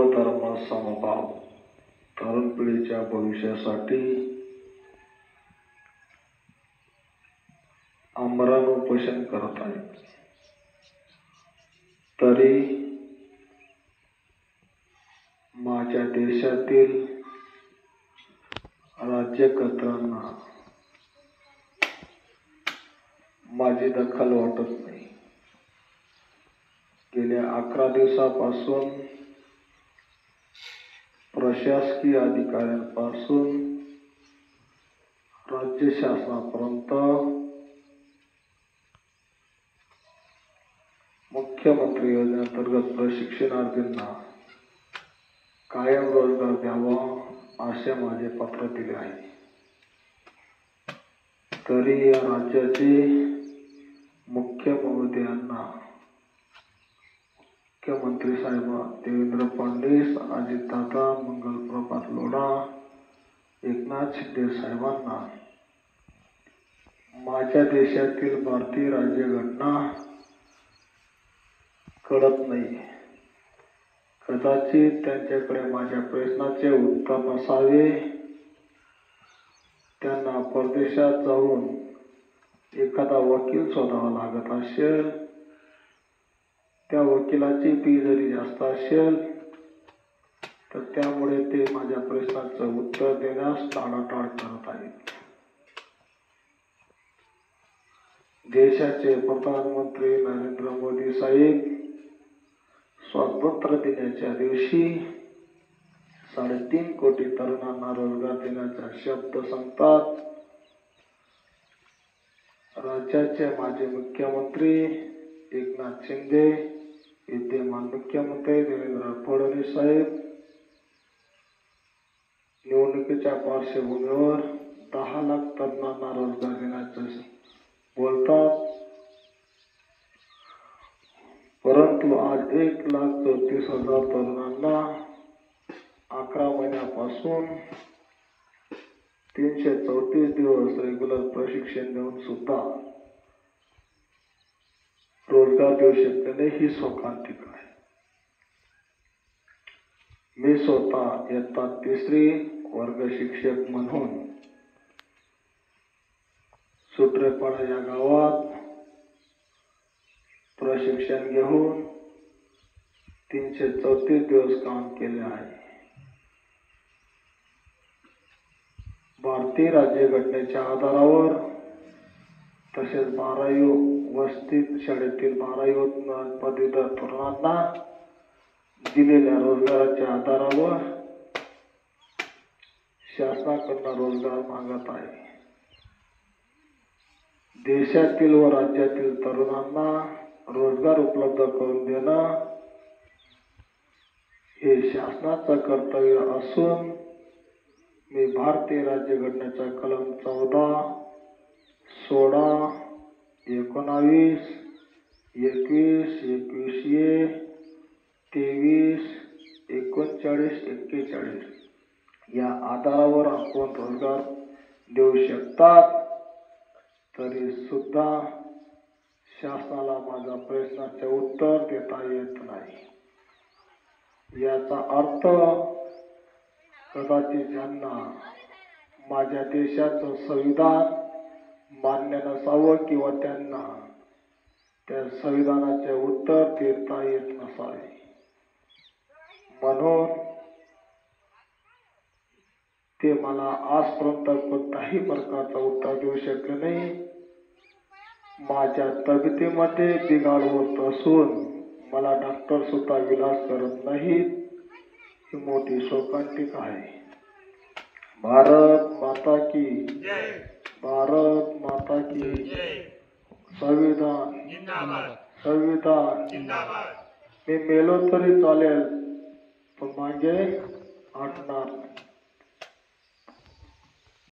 धर्म समभाव तरुण पिढीच्या भविष्यासाठी आमरण उपोषण करत आहेत. तरी माझ्या देशातील राज्यकर्त्यांना माझी दखल वाटत नाही. गेल्या 11 दिवसापासून प्रशासकीय अधिकाऱ्यांपासून राज्य शासनापर्यंत मुख्यमंत्री योजनेअंतर्गत प्रशिक्षणार्थींना कायम रोजगार द्यावा असे माझे पत्र दिले आहे. तरी या राज्याचे मुख्यमंत्र्यांना मुख्यमंत्री साहेब देवेंद्र फडणवीस, अजितदादा, मंगलप्रभात लोढा, एकनाथ शिंदे साहेबांना माझ्या देशातील भारतीय राज्यघटना कळत नाही. कदाचित त्यांच्याकडे माझ्या प्रश्नाचे उत्तर नसावे. त्यांना परदेशात जाऊन एखादा वकील शोधावा लागत असेल. त्या वकिलाची फी जरी जास्त असेल तर त्यामुळे ते माझ्या प्रश्नाचं उत्तर देण्यास टाळाटाळ करत आहेत. देशाचे प्रधानमंत्री नरेंद्र मोदी साहेब स्वातंत्र्य दिनाच्या दिवशी 3.5 कोटी तरुणांना रोजगार देण्याचा शब्द सांगतात. राज्याचे माजी मुख्यमंत्री एकनाथ शिंदे, विद्यमान मुख्यमंत्री देवेंद्र फडणवीस साहेब निवडणुकीच्या पार्श्वभूमीवर 10 लाख तरुणांना रोजगार देण्याचं बोलतात. परंतु आज 1,34,000 तरुणांना 11 महिन्यापासून 334 दिवस रेग्युलर प्रशिक्षण देऊन सुद्धा रोजगार देऊ शकले नाही. ही शोकांतिक आहे. मी स्वतः इयत्ता 3री वर्ग शिक्षक म्हणून सुत्रेपाडा या गावात प्रशिक्षण घेऊन 334 दिवस काम केले आहे. भारतीय राज्यघटनेच्या आधारावर तसेच 12वी वसतिगृह शाळेतील 12वी पदवीधर तरुणांना दिलेल्या रोजगाराच्या आधारावर शासनाकडून रोजगार मागत आहे. देशातील व राज्यातील तरुणांना रोजगार उपलब्ध करून देणं हे शासनाचं कर्तव्य असून मी भारतीय राज्यघटनेचा कलम 14, 16, 19, 21, 21A, 23, 39, 41 या आधारावर आपण रोजगार देऊ शकतात. तरी सुद्धा शासनाला माझ्या प्रश्नाचे उत्तर देता येत नाही. याचा अर्थ कदाचित ज्यांना माझ्या देशाचं संविधान मान्य नसावं किंवा त्यांना त्या संविधानाचे उत्तर देता येत नसावे, म्हणून ते मला आजपर्यंत कोणत्याही प्रकारचं उत्तर देऊ शकले नाही. माझ्या तब्येतीमध्ये बिघाड होत असून मला डॉक्टर सुद्धा इलाज करत नाहीत. ही मोठी शोकांतिक आहे. भारत माता की जय. भारत माता की जय. संविधान जिंदाबाद. संविधान जिंदाबाद. मी मेलो तरी चालेल पण मागे हटणार नाही.